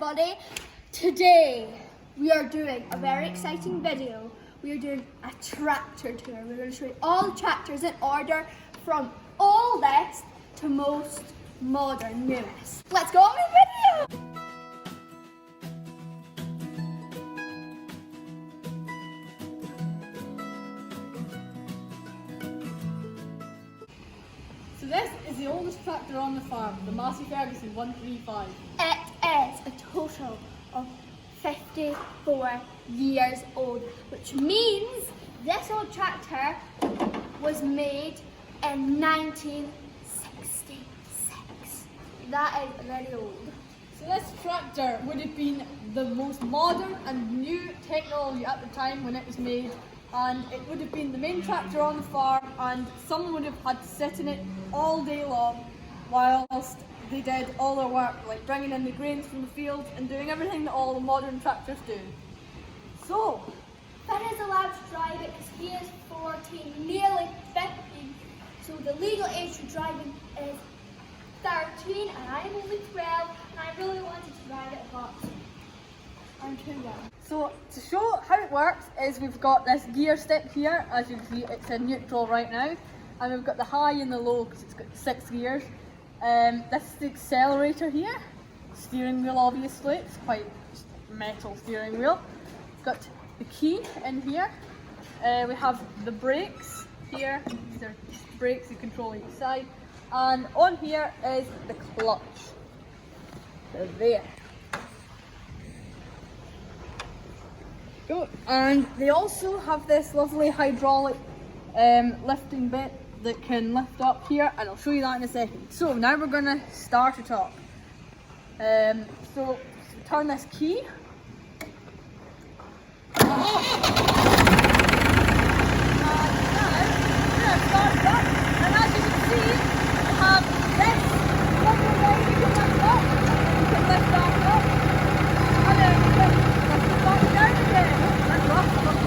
everybody. Today we are doing a very exciting video. We are doing a tractor tour. We're going to show you all the tractors in order from oldest to most modern, newest. Let's go on with the video! So this is the oldest tractor on the farm, the Massey Ferguson 135. It is a total of 54 years old, which means this old tractor was made in 1966. That is very old. So this tractor would have been the most modern and new technology at the time when it was made, and it would have been the main tractor on the farm, and someone would have had to sit in it all day long whilst they did all their work, like bringing in the grains from the fields and doing everything that all the modern tractors do. So, Finn is allowed to drive it because he is 14, nearly 15. So the legal age for driving is 13, and I'm only 12, and I really wanted to ride it, but I'm too young. So to show how it works is we've got this gear stick here. As you can see, it's in neutral right now, and we've got the high and the low because it's got 6 gears. This is the accelerator here, steering wheel obviously, it's quite metal steering wheel. It's got the key in here. We have the brakes here, these are brakes you control each side, and on here is the clutch. So there. Go. And they also have this lovely hydraulic lifting bit that can lift up here, and I'll show you that in a second. So now we're going to start it up. So turn this key. And now we're going to start it up. And as you can see, we have this lovely way you can lift up. You can lift that up. And then you can lift it back down again. And rough it up.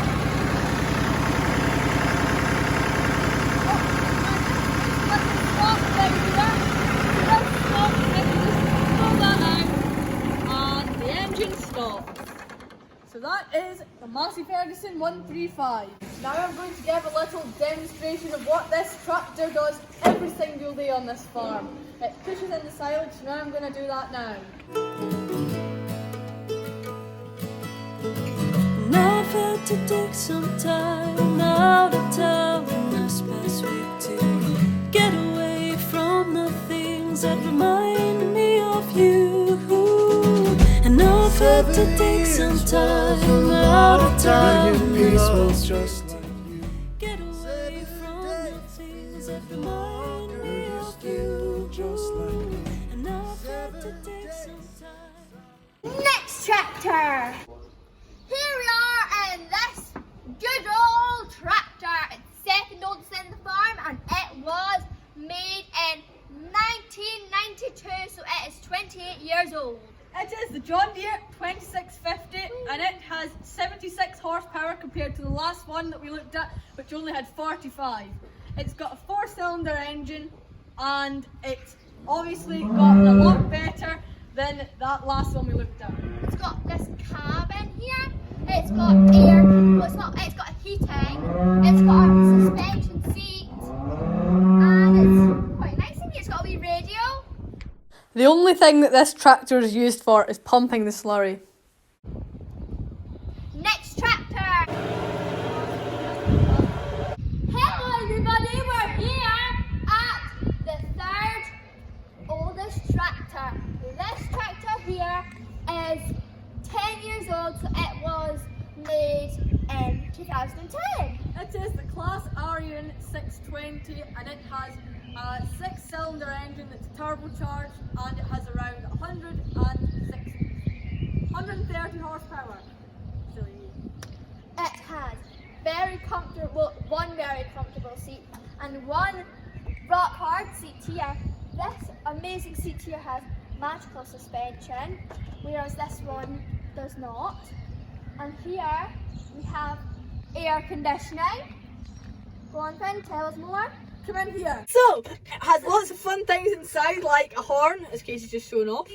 So that is the Massey Ferguson 135. Now I'm going to give a little demonstration of what this tractor does every single day on this farm. It pushes in the silage, so now I'm going to do that now. And I've had to take some time out of town this past week to get away from the things that remind me of you. And I've had to take some time out of town just to get away from the things that remind me of you. And I've had to take some time. Next tractor! Here we are in this good old tractor. It's second oldest in the farm, and it was made in 1992, so it is 28 years old. It is the John Deere 2650, and it has 76 horsepower compared to the last one that we looked at, which only had 45. It's got a 4-cylinder engine, and it's obviously got a lot better than that last one we looked at. It's got this cabin here. It's got air. Well, it's got a heating. It's got a suspension seat, and it's quite nice in here. It's got a wee radio. The only thing that this tractor is used for is pumping the slurry. Next tractor. Hello everybody, we're here at the third oldest tractor. This tractor here is 10 years old, so it was made in 2010. It is the Claas 620, and it has a 6-cylinder engine that's turbocharged, and it has around 130 horsepower. Silly me. It has one very comfortable seat and one rock hard seat here. This amazing seat here has magical suspension, whereas this one does not. And here we have air conditioning. Go on Finn, tell us more. Come in here. So, it has lots of fun things inside, like a horn, as Casey's just shown off.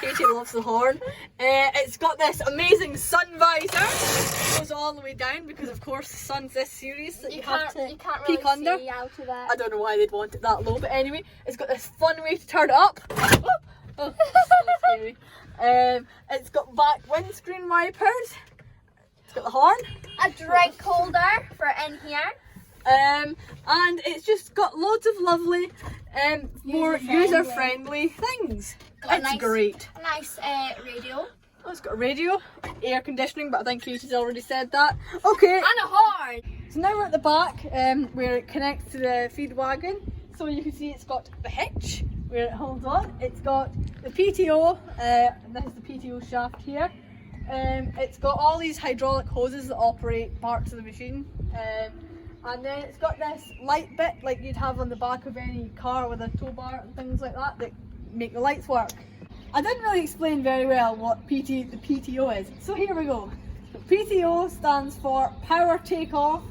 Katie loves the horn. It's got this amazing sun visor. It goes all the way down because of course the sun's this serious that you have to you can't peek really under. see out of it. I don't know why they'd want it that low, but anyway, it's got this fun way to turn it up. Oh, so scary. It's got back windscreen wipers. It's got the horn. A drink holder for in here. And it's just got loads of lovely, more user-friendly things. It's great. A nice radio. Oh, it's got a radio, air conditioning, but I think Katie's already said that. Okay. And a horn. So now we're at the back, where it connects to the feed wagon. So you can see it's got the hitch, where it holds on. It's got the PTO, and this is the PTO shaft here. It's got all these hydraulic hoses that operate parts of the machine. And then it's got this light bit like you'd have on the back of any car with a tow bar and things like that that make the lights work. I didn't really explain very well what the PTO is, so here we go. PTO stands for power takeoff,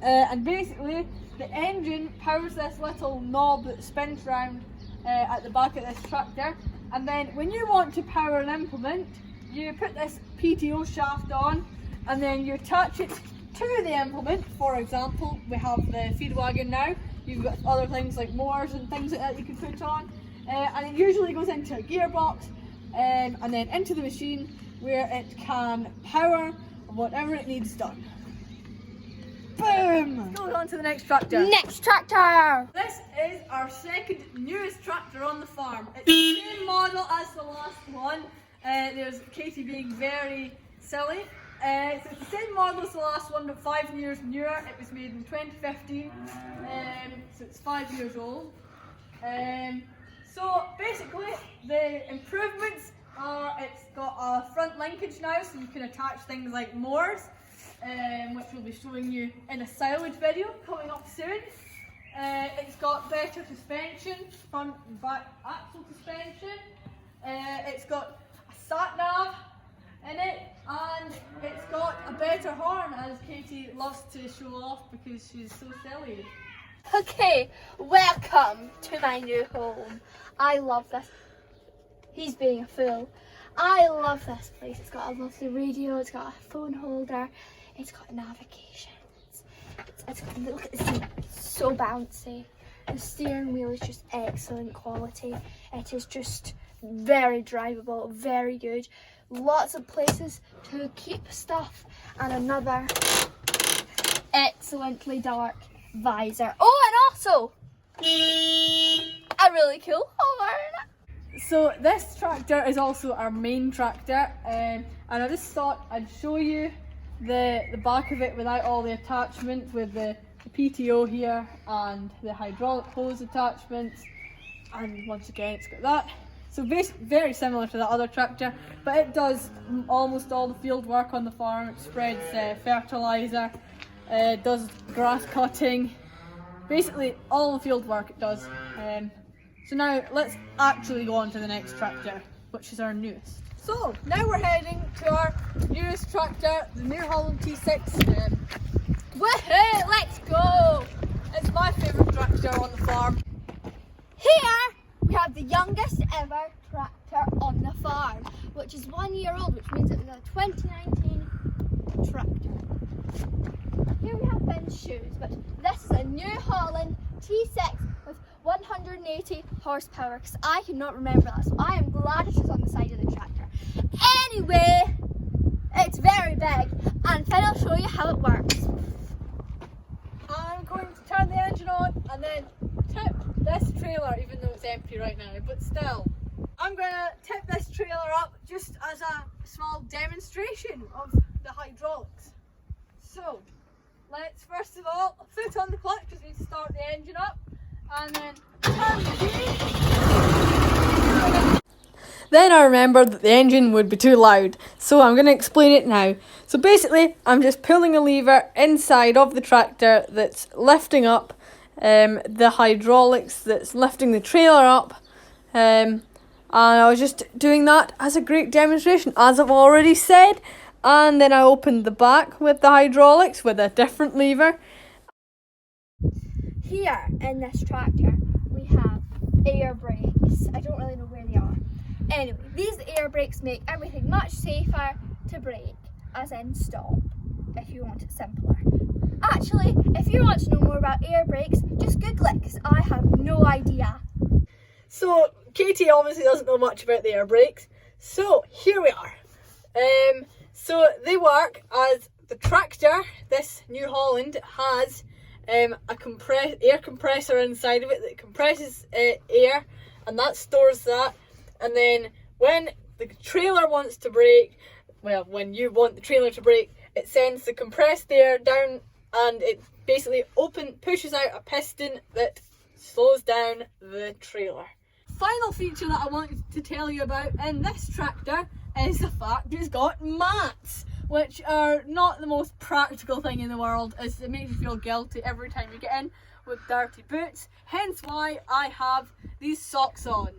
and basically the engine powers this little knob that spins round at the back of this tractor, and then when you want to power an implement, you put this PTO shaft on and then you attach it to the implement. For example, we have the feed wagon now. You've got other things like mowers and things like that you can put on, and it usually goes into a gearbox and then into the machine where it can power whatever it needs done. Boom! Going on to the next tractor. Next tractor. This is our second newest tractor on the farm. It's the same model as the last one. There's Katie being very silly. So it's the same model as the last one, but 5 years newer. It was made in 2015, so it's 5 years old. So basically, the improvements are it's got a front linkage now, so you can attach things like mowers, which we'll be showing you in a silage video coming up soon. It's got better suspension, front and back axle suspension. It's got a sat nav in it, and it's got a better horn, as Katie loves to show off because she's so silly. Okay, welcome to my new home. I love this. He's being a fool. I love this place. It's got a lovely radio, it's got a phone holder, it's got navigation. Look at the seat, it's so bouncy. The steering wheel is just excellent quality. It is just very drivable, very good. Lots of places to keep stuff, and another excellently dark visor. Oh, and also a really cool horn. So this tractor is also our main tractor, and I just thought I'd show you the back of it without all the attachments, with the PTO here and the hydraulic hose attachments, and once again it's got that. So very similar to the other tractor, but it does almost all the field work on the farm. It spreads fertiliser, does grass cutting, basically all the field work it does. So now let's actually go on to the next tractor, which is our newest. So now we're heading to our newest tractor, the new Holland T6. Woohoo, let's go! It's my favourite tractor on the farm. Here we have the youngest ever tractor on the farm, which is 1 year old, which means it was a 2019 tractor. Here we have Ben's shoes, but this is a new Holland T6 with 180 horsepower, because I cannot remember that, so I am glad it is on the side of the tractor. Anyway, it's very big, and then I'll show you how it works. I'm going to turn the engine on and then tip this trailer, even though it's empty right now, but still. I'm going to tip this trailer up just as a small demonstration of the hydraulics. So, let's first of all foot on the clutch, because we need to start the engine up, and then turn the key. Then I remembered that the engine would be too loud, so I'm going to explain it now. So basically, I'm just pulling a lever inside of the tractor that's lifting up the hydraulics, that's lifting the trailer up, and I was just doing that as a great demonstration, as I've already said. And then I opened the back with the hydraulics with a different lever. Here in this tractor we have air brakes. I don't really know where they are. Anyway, these air brakes make everything much safer to brake, as in stop, if you want it simpler. Actually, if you want to know more about air brakes, just Google it, because I have no idea. So Katie obviously doesn't know much about the air brakes, so here we are. So they work as the tractor. This New Holland has a air compressor inside of it that compresses air, and that stores that. And then when the trailer wants to brake, well, when you want the trailer to brake, it sends the compressed air down, and it basically pushes out a piston that slows down the trailer. Final feature that I wanted to tell you about in this tractor is the fact it's got mats, which are not the most practical thing in the world, as it makes you feel guilty every time you get in with dirty boots, hence why I have these socks on.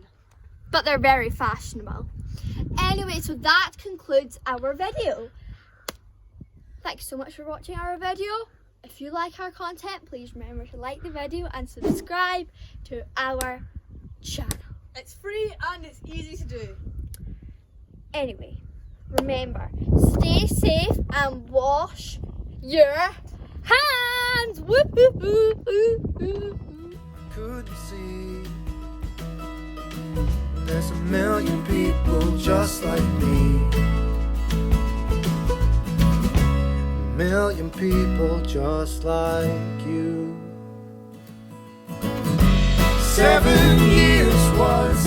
But they're very fashionable. Anyway, so that concludes our video. Thanks so much for watching our video. If you like our content, please remember to like the video and subscribe to our channel. It's free and it's easy to do. Anyway, remember, stay safe and wash your hands. Woo-hoo-hoo-hoo-hoo. Couldn't see there's a million people just like me. A million people just like you. 7 years was